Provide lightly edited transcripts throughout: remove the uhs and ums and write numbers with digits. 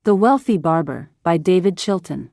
The Wealthy Barber, by David Chilton.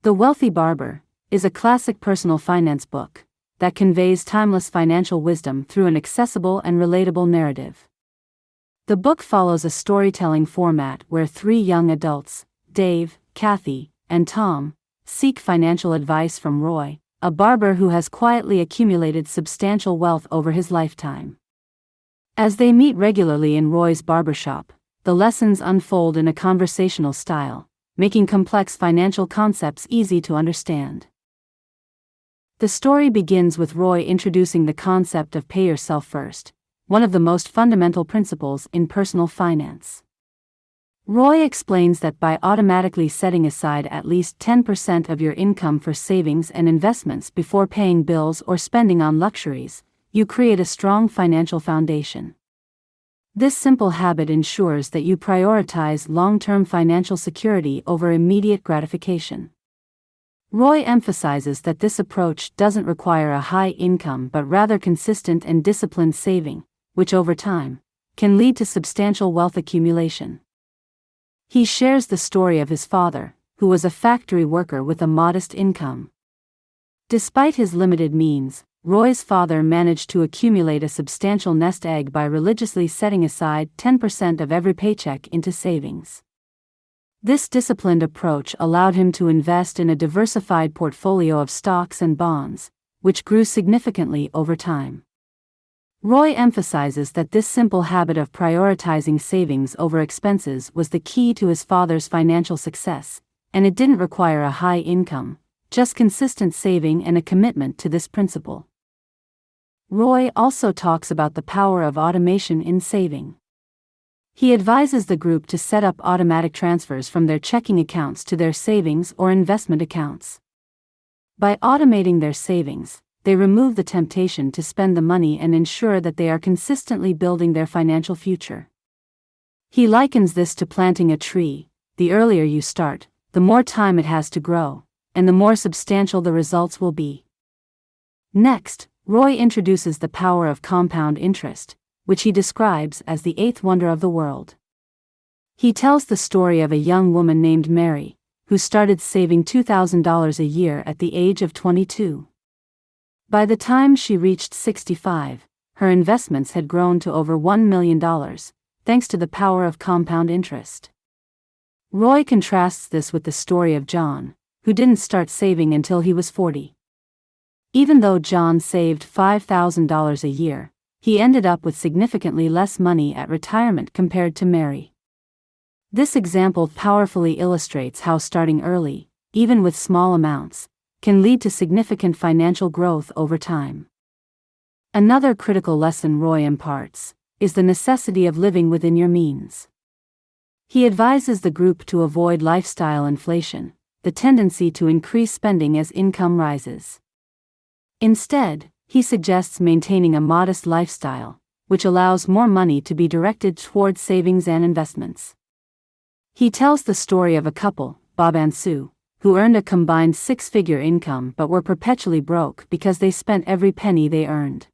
The Wealthy Barber is a classic personal finance book that conveys timeless financial wisdom through an accessible and relatable narrative. The book follows a storytelling format where three young adults, Dave, Kathy, and Tom, seek financial advice from Roy, a barber who has quietly accumulated substantial wealth over his lifetime. As they meet regularly in Roy's barbershop, the lessons unfold in a conversational style, making complex financial concepts easy to understand. The story begins with Roy introducing the concept of pay yourself first, one of the most fundamental principles in personal finance. Roy explains that by automatically setting aside at least 10% of your income for savings and investments before paying bills or spending on luxuries, you create a strong financial foundation. This simple habit ensures that you prioritize long-term financial security over immediate gratification. Roy emphasizes that this approach doesn't require a high income but rather consistent and disciplined saving, which over time can lead to substantial wealth accumulation. He shares the story of his father, who was a factory worker with a modest income. Despite his limited means, Roy's father managed to accumulate a substantial nest egg by religiously setting aside 10% of every paycheck into savings. This disciplined approach allowed him to invest in a diversified portfolio of stocks and bonds, which grew significantly over time. Roy emphasizes that this simple habit of prioritizing savings over expenses was the key to his father's financial success, and it didn't require a high income, just consistent saving and a commitment to this principle. Roy also talks about the power of automation in saving. He advises the group to set up automatic transfers from their checking accounts to their savings or investment accounts. By automating their savings, they remove the temptation to spend the money and ensure that they are consistently building their financial future. He likens this to planting a tree. The earlier you start, the more time it has to grow, and the more substantial the results will be. Next, Roy introduces the power of compound interest, which he describes as the eighth wonder of the world. He tells the story of a young woman named Mary, who started saving $2,000 a year at the age of 22. By the time she reached 65, her investments had grown to over $1 million, thanks to the power of compound interest. Roy contrasts this with the story of John, who didn't start saving until he was 40. Even though John saved $5,000 a year, he ended up with significantly less money at retirement compared to Mary. This example powerfully illustrates how starting early, even with small amounts, can lead to significant financial growth over time. Another critical lesson Roy imparts is the necessity of living within your means. He advises the group to avoid lifestyle inflation, the tendency to increase spending as income rises. Instead, he suggests maintaining a modest lifestyle, which allows more money to be directed toward savings and investments. He tells the story of a couple, Bob and Sue, who earned a combined six-figure income but were perpetually broke because they spent every penny they earned.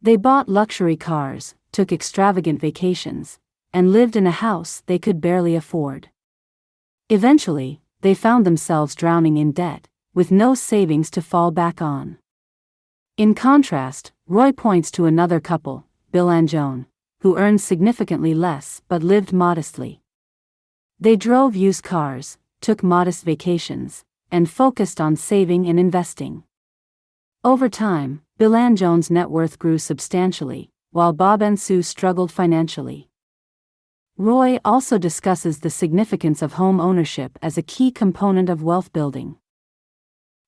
They bought luxury cars, took extravagant vacations, and lived in a house they could barely afford. Eventually, they found themselves drowning in debt, with no savings to fall back on. In contrast, Roy points to another couple, Bill and Joan, who earned significantly less but lived modestly. They drove used cars, took modest vacations, and focused on saving and investing. Over time, Bill and Joan's net worth grew substantially, while Bob and Sue struggled financially. Roy also discusses the significance of home ownership as a key component of wealth building.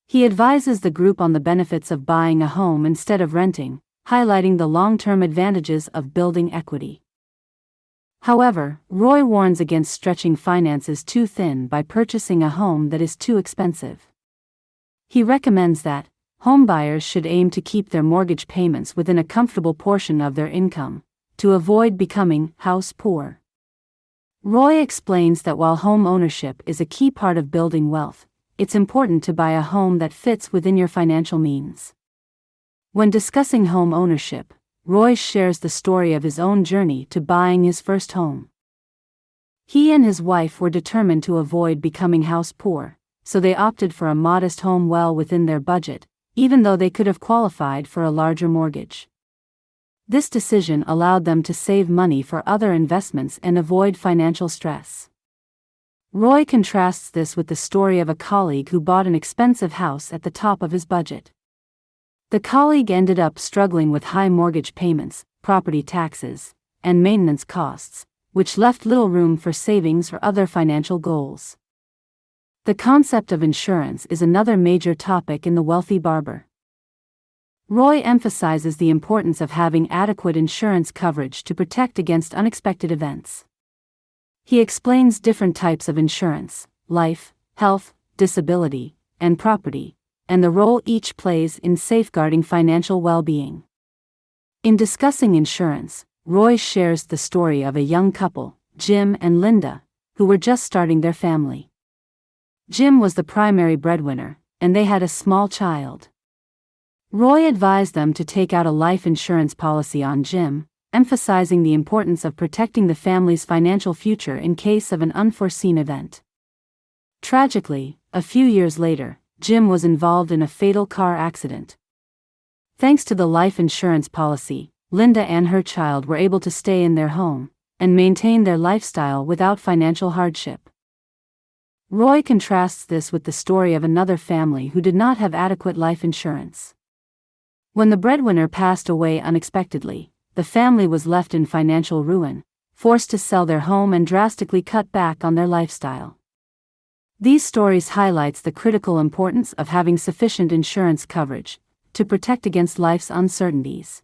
He advises the group on the benefits of buying a home instead of renting, highlighting the long-term advantages of building equity. However, Roy warns against stretching finances too thin by purchasing a home that is too expensive. He recommends that home buyers should aim to keep their mortgage payments within a comfortable portion of their income, to avoid becoming house poor. Roy explains that while home ownership is a key part of building wealth, it's important to buy a home that fits within your financial means. When discussing home ownership, Roy shares the story of his own journey to buying his first home. He and his wife were determined to avoid becoming house poor, so they opted for a modest home well within their budget, even though they could have qualified for a larger mortgage. This decision allowed them to save money for other investments and avoid financial stress. Roy contrasts this with the story of a colleague who bought an expensive house at the top of his budget. The colleague ended up struggling with high mortgage payments, property taxes, and maintenance costs, which left little room for savings or other financial goals. The concept of insurance is another major topic in The Wealthy Barber. Roy emphasizes the importance of having adequate insurance coverage to protect against unexpected events. He explains different types of insurance: life, health, disability, and property, and the role each plays in safeguarding financial well-being. In discussing insurance, Roy shares the story of a young couple, Jim and Linda, who were just starting their family. Jim was the primary breadwinner, and they had a small child. Roy advised them to take out a life insurance policy on Jim, emphasizing the importance of protecting the family's financial future in case of an unforeseen event. Tragically, a few years later, Jim was involved in a fatal car accident. Thanks to the life insurance policy, Linda and her child were able to stay in their home and maintain their lifestyle without financial hardship. Roy contrasts this with the story of another family who did not have adequate life insurance. When the breadwinner passed away unexpectedly, the family was left in financial ruin, forced to sell their home and drastically cut back on their lifestyle. These stories highlights the critical importance of having sufficient insurance coverage to protect against life's uncertainties.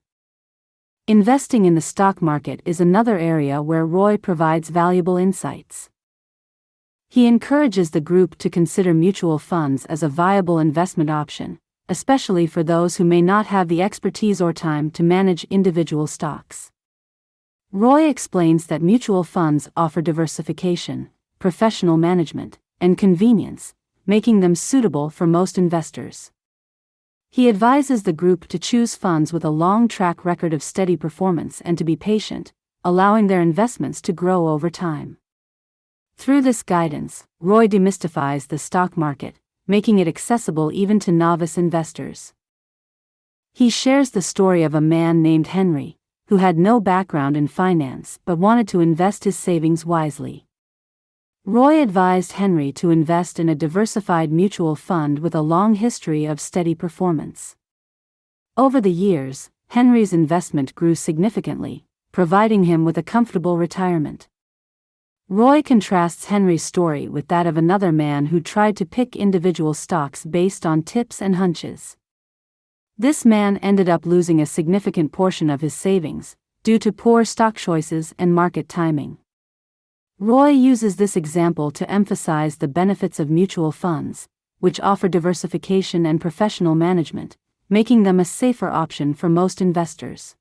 Investing in the stock market is another area where Roy provides valuable insights. He encourages the group to consider mutual funds as a viable investment option, especially for those who may not have the expertise or time to manage individual stocks. Roy explains that mutual funds offer diversification, professional management, and convenience, making them suitable for most investors. He advises the group to choose funds with a long track record of steady performance and to be patient, allowing their investments to grow over time. Through this guidance, Roy demystifies the stock market, making it accessible even to novice investors. He shares the story of a man named Henry, who had no background in finance but wanted to invest his savings wisely. Roy advised Henry to invest in a diversified mutual fund with a long history of steady performance. Over the years, Henry's investment grew significantly, providing him with a comfortable retirement. Roy contrasts Henry's story with that of another man who tried to pick individual stocks based on tips and hunches. This man ended up losing a significant portion of his savings, due to poor stock choices and market timing. Roy uses this example to emphasize the benefits of mutual funds, which offer diversification and professional management, making them a safer option for most investors.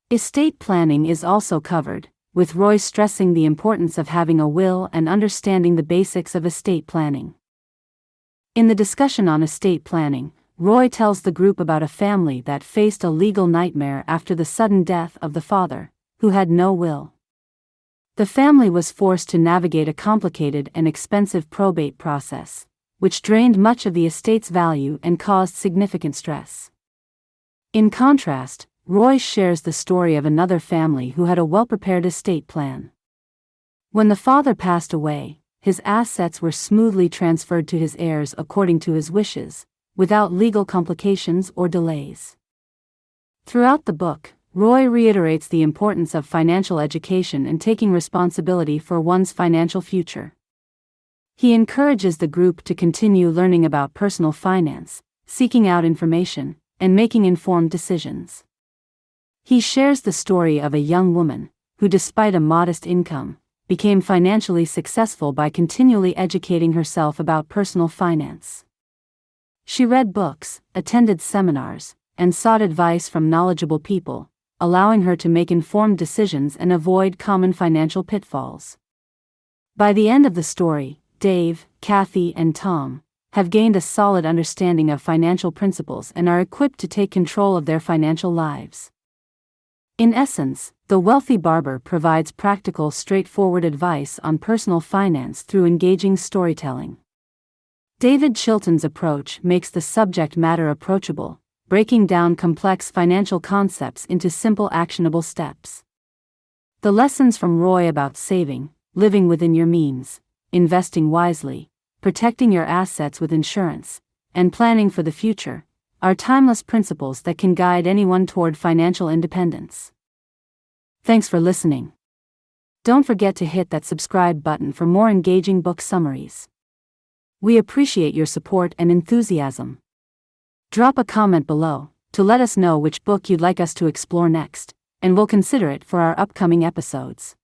Estate planning is also covered, with Roy stressing the importance of having a will and understanding the basics of estate planning. In the discussion on estate planning, Roy tells the group about a family that faced a legal nightmare after the sudden death of the father, who had no will. The family was forced to navigate a complicated and expensive probate process, which drained much of the estate's value and caused significant stress. In contrast, Roy shares the story of another family who had a well-prepared estate plan. When the father passed away, his assets were smoothly transferred to his heirs according to his wishes, without legal complications or delays. Throughout the book, Roy reiterates the importance of financial education and taking responsibility for one's financial future. He encourages the group to continue learning about personal finance, seeking out information, and making informed decisions. He shares the story of a young woman, who despite a modest income, became financially successful by continually educating herself about personal finance. She read books, attended seminars, and sought advice from knowledgeable people, allowing her to make informed decisions and avoid common financial pitfalls. By the end of the story, Dave, Kathy, and Tom have gained a solid understanding of financial principles and are equipped to take control of their financial lives. In essence, The Wealthy Barber provides practical, straightforward advice on personal finance through engaging storytelling. David Chilton's approach makes the subject matter approachable, breaking down complex financial concepts into simple, actionable steps. The lessons from Roy about saving, living within your means, investing wisely, protecting your assets with insurance, and planning for the future are timeless principles that can guide anyone toward financial independence. Thanks for listening. Don't forget to hit that subscribe button for more engaging book summaries. We appreciate your support and enthusiasm. Drop a comment below to let us know which book you'd like us to explore next, and we'll consider it for our upcoming episodes.